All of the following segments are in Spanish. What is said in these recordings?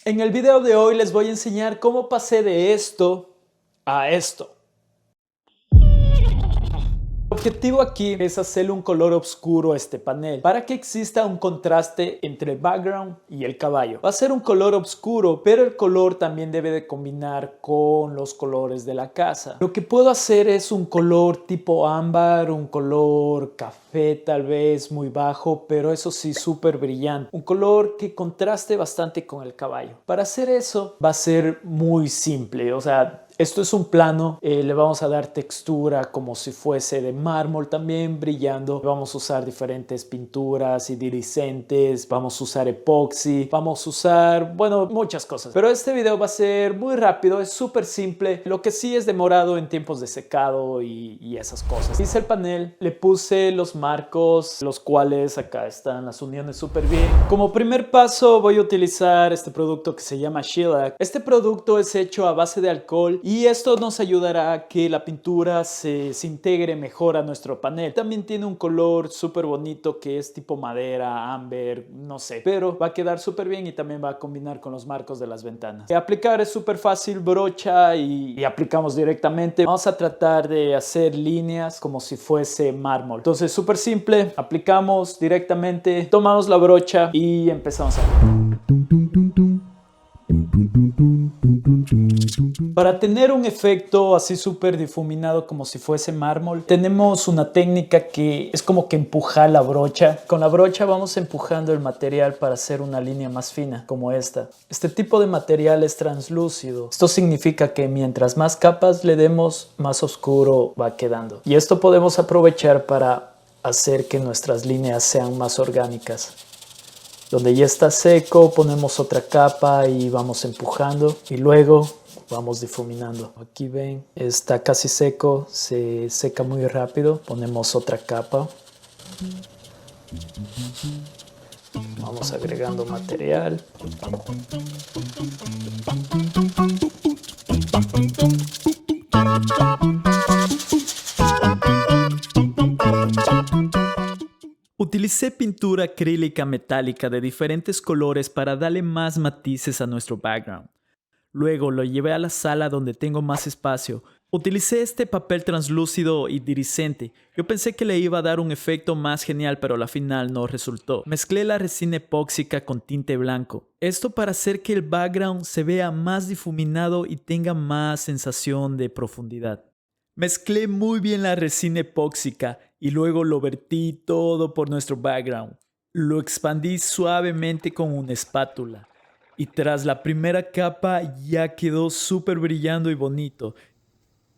En el video de hoy les voy a enseñar cómo pasé de esto a esto. El objetivo aquí es hacerle un color oscuro a este panel para que exista un contraste entre el background y el caballo. Va a ser un color oscuro, pero el color también debe de combinar con los colores de la casa. Lo que puedo hacer es un color tipo ámbar, un color café tal vez muy bajo, pero eso sí súper brillante. Un color que contraste bastante con el caballo. Para hacer eso va a ser muy simple, o sea, esto es un plano, le vamos a dar textura como si fuese de mármol también, brillando. Vamos a usar diferentes pinturas iridiscentes, vamos a usar epoxi, vamos a usar, bueno, muchas cosas. Pero este video va a ser muy rápido, es súper simple. Lo que sí es demorado en tiempos de secado y esas cosas. Hice el panel, le puse los marcos, los cuales acá están las uniones súper bien. Como primer paso voy a utilizar este producto que se llama Shellac. Este producto es hecho a base de alcohol y esto nos ayudará a que la pintura se integre mejor a nuestro panel. También tiene un color súper bonito que es tipo madera, ámbar, no sé, pero va a quedar súper bien y también va a combinar con los marcos de las ventanas. Aplicar es súper fácil, brocha y aplicamos directamente. Vamos a tratar de hacer líneas como si fuese mármol. Entonces súper simple, aplicamos directamente, tomamos la brocha y empezamos a... Para tener un efecto así súper difuminado como si fuese mármol, tenemos una técnica que es como que empujar la brocha. Con la brocha vamos empujando el material para hacer una línea más fina, como esta. Este tipo de material es translúcido. Esto significa que mientras más capas le demos, más oscuro va quedando. Y esto podemos aprovechar para hacer que nuestras líneas sean más orgánicas. Donde ya está seco, ponemos otra capa y vamos empujando y luego vamos difuminando. Aquí ven, está casi seco, se seca muy rápido. Ponemos otra capa. Vamos agregando material. Utilicé pintura acrílica metálica de diferentes colores para darle más matices a nuestro background. Luego lo llevé a la sala donde tengo más espacio. Utilicé este papel translúcido iridiscente. Yo pensé que le iba a dar un efecto más genial, pero al final no resultó. Mezclé la resina epóxica con tinte blanco. Esto para hacer que el background se vea más difuminado y tenga más sensación de profundidad. Mezclé muy bien la resina epóxica y luego lo vertí todo por nuestro background. Lo expandí suavemente con una espátula. Y tras la primera capa ya quedó súper brillando y bonito.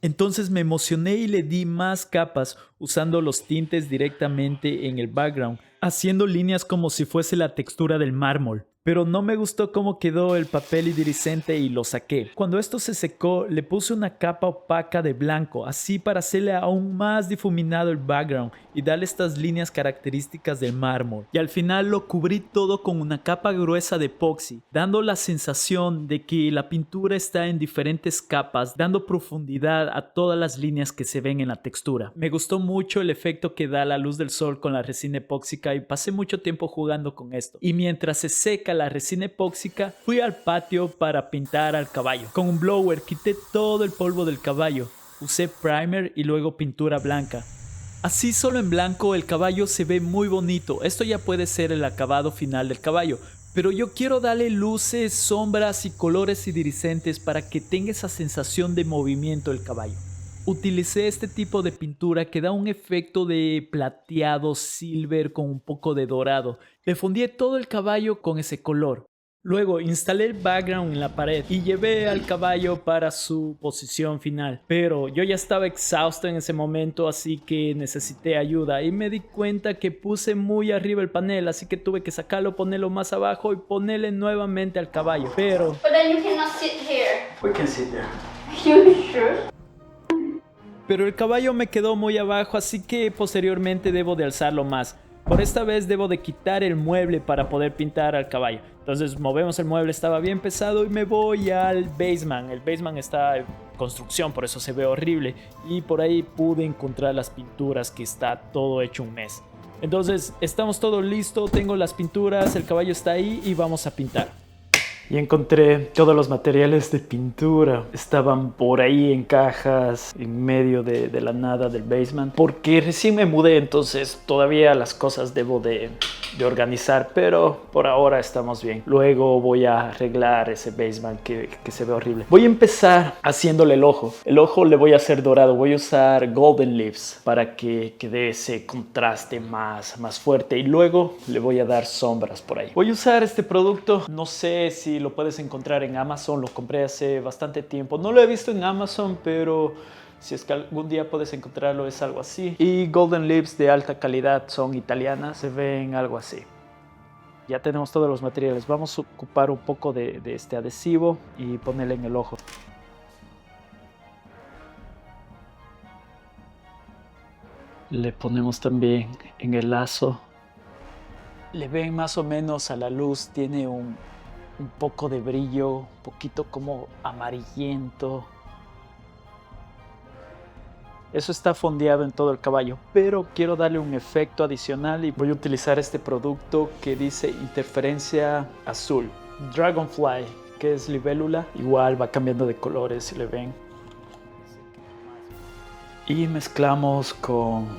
Entonces me emocioné y le di más capas usando los tintes directamente en el background, haciendo líneas como si fuese la textura del mármol. Pero no me gustó cómo quedó el papel iridiscente y lo saqué. Cuando esto se secó, le puse una capa opaca de blanco, así para hacerle aún más difuminado el background y darle estas líneas características del mármol. Y al final lo cubrí todo con una capa gruesa de epoxi, dando la sensación de que la pintura está en diferentes capas, dando profundidad a todas las líneas que se ven en la textura. Me gustó mucho el efecto que da la luz del sol con la resina epóxica y pasé mucho tiempo jugando con esto. Y mientras se seca la resina epóxica, fui al patio para pintar al caballo. Con un blower quité todo el polvo del caballo, usé primer y luego pintura blanca. Así solo en blanco el caballo se ve muy bonito. Esto ya puede ser el acabado final del caballo, pero yo quiero darle luces, sombras y colores iridiscentes para que tenga esa sensación de movimiento el caballo. Utilicé este tipo de pintura que da un efecto de plateado silver con un poco de dorado. Le fundí todo el caballo con ese color. Luego instalé el background en la pared y llevé al caballo para su posición final. Pero yo ya estaba exhausto en ese momento, así que necesité ayuda y me di cuenta que puse muy arriba el panel, así que tuve que sacarlo, ponerlo más abajo y ponerle nuevamente al caballo. Pero... But then you cannot sit here. We can sit there. You sure? Pero el caballo me quedó muy abajo, así que posteriormente debo de alzarlo más. Por esta vez debo de quitar el mueble para poder pintar al caballo. Entonces movemos el mueble, estaba bien pesado y me voy al basement. El basement está en construcción, por eso se ve horrible. Y por ahí pude encontrar las pinturas, que está todo hecho un mes. Entonces estamos todo listo, tengo las pinturas, el caballo está ahí y vamos a pintar. Y encontré todos los materiales de pintura. Estaban por ahí en cajas, en medio de la nada del basement. Porque recién me mudé, entonces todavía las cosas debo de organizar. Pero por ahora estamos bien. Luego voy a arreglar ese basement que se ve horrible. Voy a empezar haciéndole el ojo. El ojo le voy a hacer dorado. Voy a usar Golden Leaves para que dé ese contraste más fuerte. Y luego le voy a dar sombras por ahí. Voy a usar este producto. No sé si lo puedes encontrar en Amazon. Lo compré hace bastante tiempo. No lo he visto en Amazon, pero si es que algún día puedes encontrarlo, es algo así. Y Golden Leaves de alta calidad, son italianas, se ven algo así. Ya tenemos todos los materiales. Vamos a ocupar un poco de este adhesivo y ponerle en el ojo. Le ponemos también en el lazo. Le ven más o menos a la luz, tiene un poco de brillo, un poquito como amarillento. Eso está fondeado en todo el caballo, pero quiero darle un efecto adicional y voy a utilizar este producto que dice interferencia azul. Dragonfly, que es libélula, igual va cambiando de colores, si le ven. Y mezclamos con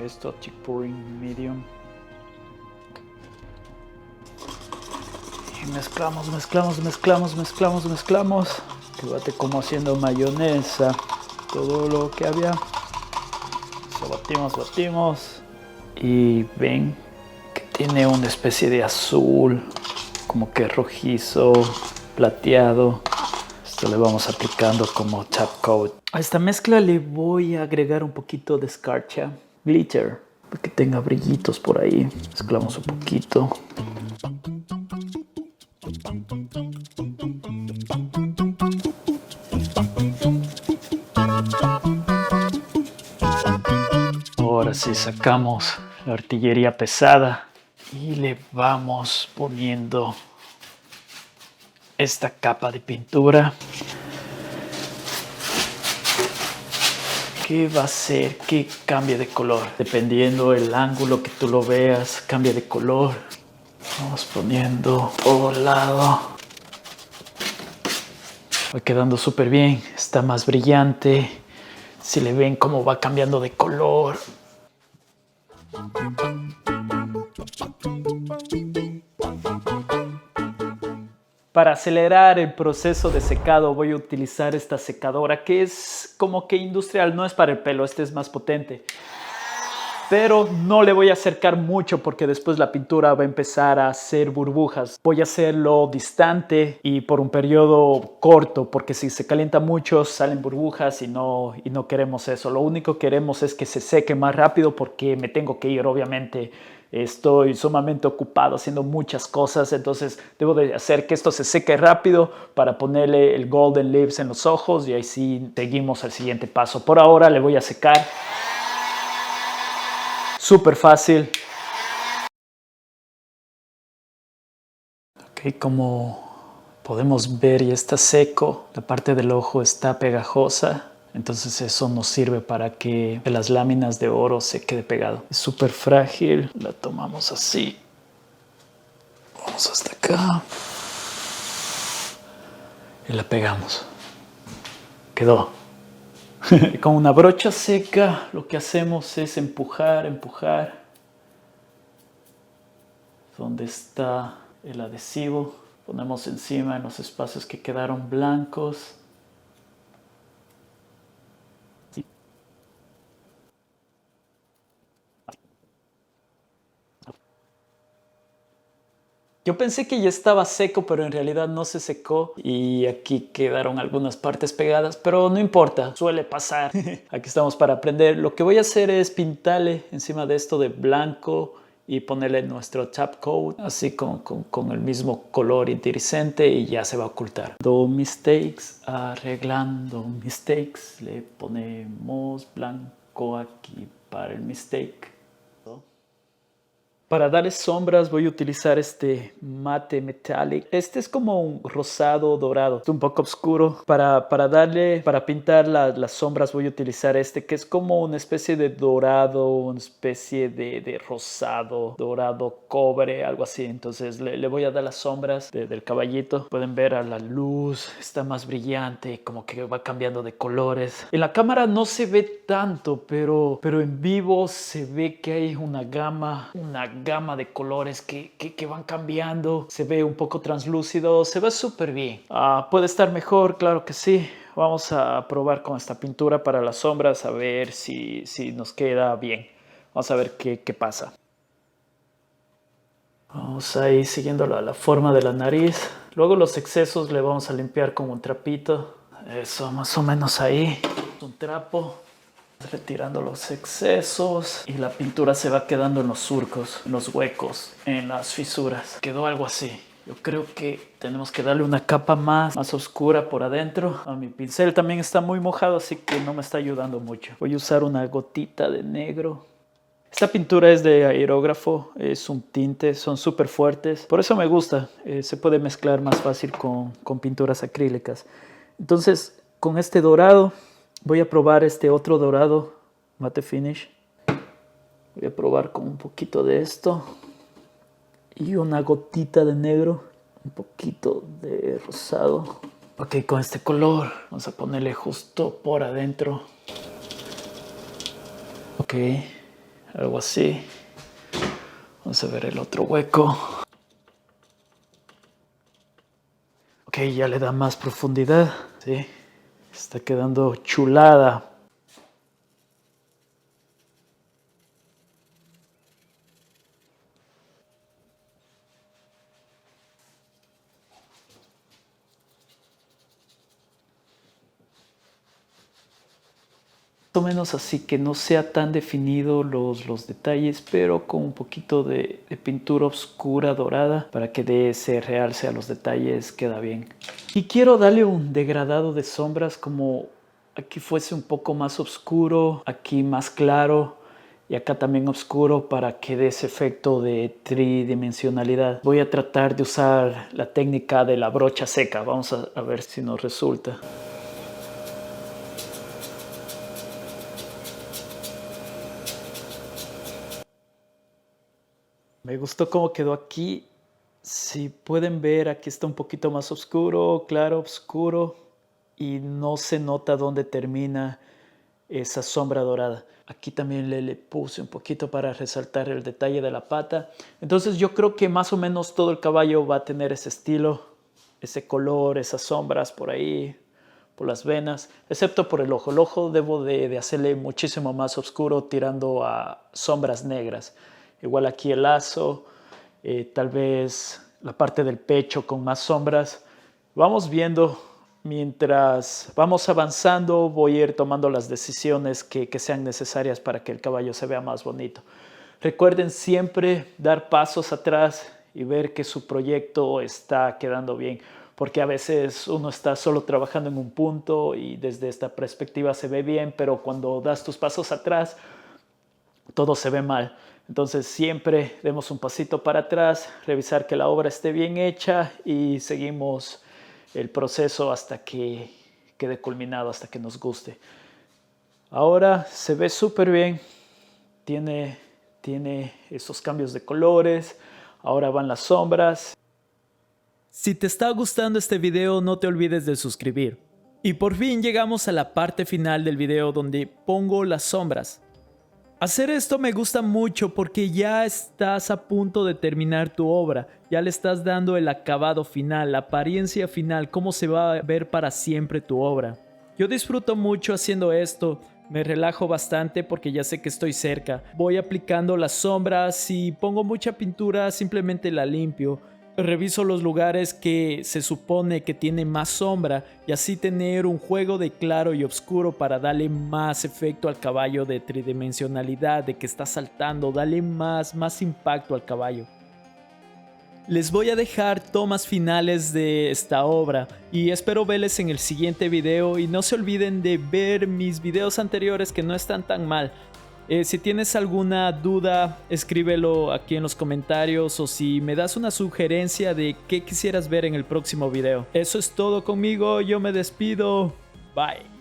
esto, Chick Pouring Medium. Y mezclamos. Quédate como haciendo mayonesa. Todo lo que había. Lo batimos. Y ven que tiene una especie de azul, como que rojizo, plateado. Esto le vamos aplicando como top coat. A esta mezcla le voy a agregar un poquito de escarcha, glitter, para que tenga brillitos por ahí. Mezclamos un poquito. Ahora sí sacamos la artillería pesada y le vamos poniendo esta capa de pintura que va a hacer que cambie de color. Dependiendo del ángulo que tú lo veas, cambia de color. Vamos poniendo todo lado. Va quedando súper bien, está más brillante. Si le ven cómo va cambiando de color. Para acelerar el proceso de secado voy a utilizar esta secadora que es como que industrial, no es para el pelo, este es más potente. Pero no le voy a acercar mucho porque después la pintura va a empezar a hacer burbujas. Voy a hacerlo distante y por un periodo corto, porque si se calienta mucho salen burbujas y no queremos eso. Lo único que queremos es que se seque más rápido porque me tengo que ir, obviamente. Estoy sumamente ocupado haciendo muchas cosas, entonces debo de hacer que esto se seque rápido para ponerle el Golden Leaves en los ojos y ahí sí seguimos al siguiente paso. Por ahora le voy a secar. Súper fácil. Ok, como podemos ver ya está seco. La parte del ojo está pegajosa. Entonces eso nos sirve para que las láminas de oro se quede pegado. Es súper frágil. La tomamos así. Vamos hasta acá. Y la pegamos. Quedó. Con una brocha seca lo que hacemos es empujar. Donde está el adhesivo, ponemos encima en los espacios que quedaron blancos. Yo pensé que ya estaba seco, pero en realidad no se secó y aquí quedaron algunas partes pegadas, pero no importa, suele pasar. Aquí estamos para aprender. Lo que voy a hacer es pintarle encima de esto de blanco y ponerle nuestro top coat, así con el mismo color iridiscente y ya se va a ocultar. Arreglando mistakes, le ponemos blanco aquí para el mistake. Para darle sombras voy a utilizar este mate metallic. Este es como un rosado dorado, es un poco oscuro. Para pintar las sombras voy a utilizar este que es como una especie de dorado, una especie de rosado, dorado cobre, algo así. Entonces le voy a dar las sombras del caballito. Pueden ver a la luz, está más brillante, como que va cambiando de colores. En la cámara no se ve tanto, pero en vivo se ve que hay una gama de colores que van cambiando. Se ve un poco translúcido, se ve súper bien. Puede estar mejor, claro que sí. Vamos a probar con esta pintura para las sombras a ver si nos queda bien. Vamos a ver qué pasa. Vamos ahí siguiendo la forma de la nariz. Luego los excesos le vamos a limpiar con un trapito. Eso, más o menos ahí. Un trapo. Retirando los excesos y la pintura se va quedando en los surcos, en los huecos, en las fisuras. Quedó algo así. Yo creo que tenemos que darle una capa más oscura por adentro. Mi pincel también está muy mojado, así que no me está ayudando mucho. Voy a usar una gotita de negro. Esta pintura es de aerógrafo, es un tinte, son súper fuertes. Por eso me gusta, se puede mezclar más fácil con pinturas acrílicas. Entonces, con este dorado, voy a probar este otro dorado Matte Finish. Voy a probar con un poquito de esto y una gotita de negro, un poquito de rosado. Ok, con este color vamos a ponerle justo por adentro. Ok, algo así. Vamos a ver el otro hueco. Ok, ya le da más profundidad. Sí, está quedando chulada. Más o menos así, que no sea tan definido los detalles, pero con un poquito de pintura oscura dorada para que dé ese realce a los detalles, queda bien. Y quiero darle un degradado de sombras, como aquí fuese un poco más oscuro, aquí más claro y acá también oscuro, para que dé ese efecto de tridimensionalidad. Voy a tratar de usar la técnica de la brocha seca, vamos a ver si nos resulta. Me gustó cómo quedó aquí. Si pueden ver, aquí está un poquito más oscuro, claro, oscuro, y no se nota dónde termina esa sombra dorada. Aquí también le puse un poquito para resaltar el detalle de la pata. Entonces yo creo que más o menos todo el caballo va a tener ese estilo, ese color, esas sombras por ahí, por las venas, excepto por el ojo. El ojo debo de hacerle muchísimo más oscuro, tirando a sombras negras. Igual aquí el lazo, tal vez la parte del pecho con más sombras. Vamos viendo, mientras vamos avanzando voy a ir tomando las decisiones que sean necesarias para que el caballo se vea más bonito. Recuerden siempre dar pasos atrás y ver que su proyecto está quedando bien, porque a veces uno está solo trabajando en un punto y desde esta perspectiva se ve bien, pero cuando das tus pasos atrás todo se ve mal. Entonces siempre demos un pasito para atrás, revisar que la obra esté bien hecha y seguimos el proceso hasta que quede culminado, hasta que nos guste. Ahora se ve súper bien, tiene esos cambios de colores, ahora van las sombras. Si te está gustando este video, no te olvides de suscribir. Y por fin llegamos a la parte final del video donde pongo las sombras. Hacer esto me gusta mucho porque ya estás a punto de terminar tu obra, ya le estás dando el acabado final, la apariencia final, cómo se va a ver para siempre tu obra. Yo disfruto mucho haciendo esto, me relajo bastante porque ya sé que estoy cerca. Voy aplicando las sombras, si pongo mucha pintura simplemente la limpio. Reviso los lugares que se supone que tienen más sombra y así tener un juego de claro y oscuro para darle más efecto al caballo, de tridimensionalidad, de que está saltando, darle más impacto al caballo. Les voy a dejar tomas finales de esta obra y espero verles en el siguiente video, y no se olviden de ver mis videos anteriores que no están tan mal. Si tienes alguna duda, escríbelo aquí en los comentarios o si me das una sugerencia de qué quisieras ver en el próximo video. Eso es todo conmigo, yo me despido. Bye.